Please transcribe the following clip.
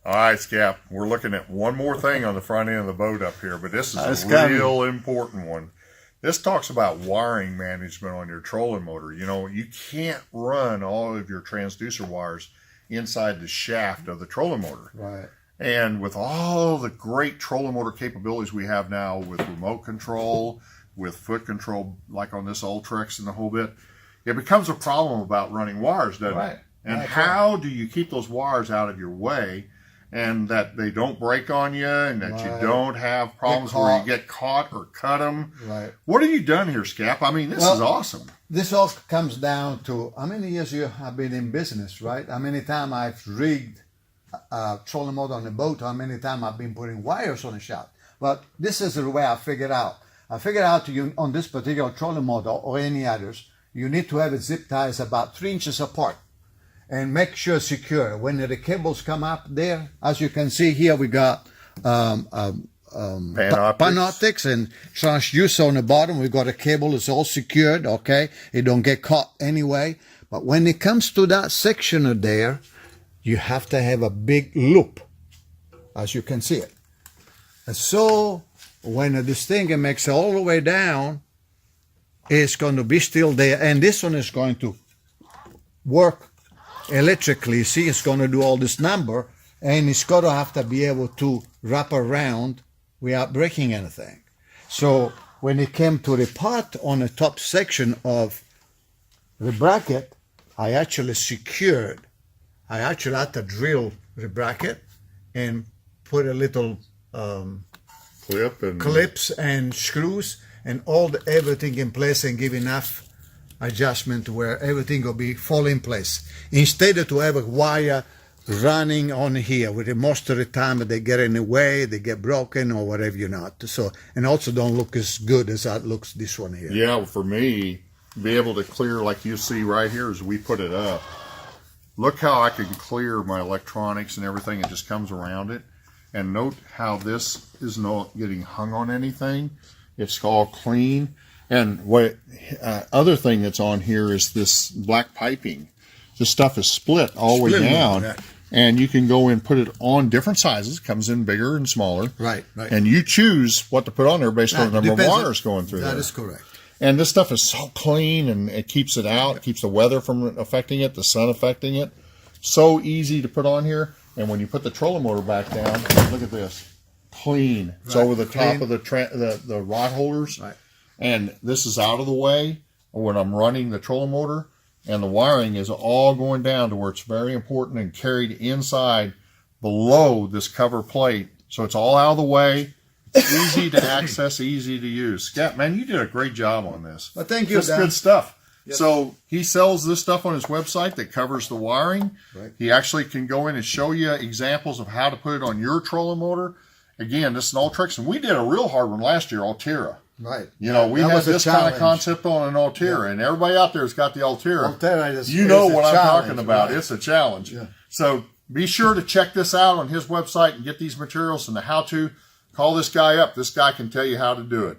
All right, Scap, we're looking at one more thing on the front end of the boat up here, but this is a real important one. This talks about wiring management on your trolling motor. You know, you can't run all of your transducer wires inside the shaft of the trolling motor. Right. And with all the great trolling motor capabilities we have now with remote control, with foot control, like on this Ultrex and the whole bit, it becomes a problem about running wires, doesn't it? And how do you keep those wires out of your way and that they don't break on you and that you don't have problems where you get caught or cut them? Right. What have you done here, Scap? I mean, this is awesome. This all comes down to how many years you have been in business, right? How many times I've rigged a trolling motor on a boat, how many times I've been putting wires on a shaft. But this is the way I figured out. I figured out on this particular trolling motor or any others, you need to have a zip ties about 3 inches apart and make sure it's secure. When the cables come up there, as you can see here, we got panoptics and transducer on the bottom. We got a cable, it's all secured, okay? It don't get caught anyway. But when it comes to that section of there, you have to have a big loop, as you can see it. And so when this thing makes it all the way down, it's going to be still there. And this one is going to work electrically. See, it's going to do all this number, and it's going to have to be able to wrap around without breaking anything. So when it came to the part on the top section of the bracket, I actually had to drill the bracket and put a little clips and screws and everything in place and give enough adjustment where everything will be fall in place. Instead of to have a wire running on here, with most of the time they get in the way, they get broken or whatever you not. So, and also don't look as good as that looks this one here. Yeah, for me, be able to clear like you see right here as we put it up. Look how I can clear my electronics and everything. It just comes around it. And note how this is not getting hung on anything. It's all clean. And what other thing that's on here is this black piping. This stuff is split all the way down. Right. And you can go and put it on different sizes. It comes in bigger and smaller. Right. And you choose what to put on there based on the number of wires going through there. That is correct. And this stuff is so clean, and it keeps it out. It keeps the weather from affecting it, the sun affecting it. So easy to put on here. And when you put the trolling motor back down, look at this. Clean. Right. It's over the top of the rod holders. Right. And this is out of the way when I'm running the trolling motor. And the wiring is all going down to where it's very important and carried inside below this cover plate. So it's all out of the way. Easy to access, easy to use. Scap, man, you did a great job on this. Well, thank you. That's good stuff. Yes. So he sells this stuff on his website that covers the wiring. Right. He actually can go in and show you examples of how to put it on your trolling motor. Again, this is an Ultrex, and we did a real hard one last year, Altera. Right. You know, we had this kind of concept on an Altera, and everybody out there has got the Altera. You know what I'm talking about. Right. It's a challenge. Yeah. So be sure to check this out on his website and get these materials and the how-to. Call this guy up. This guy can tell you how to do it.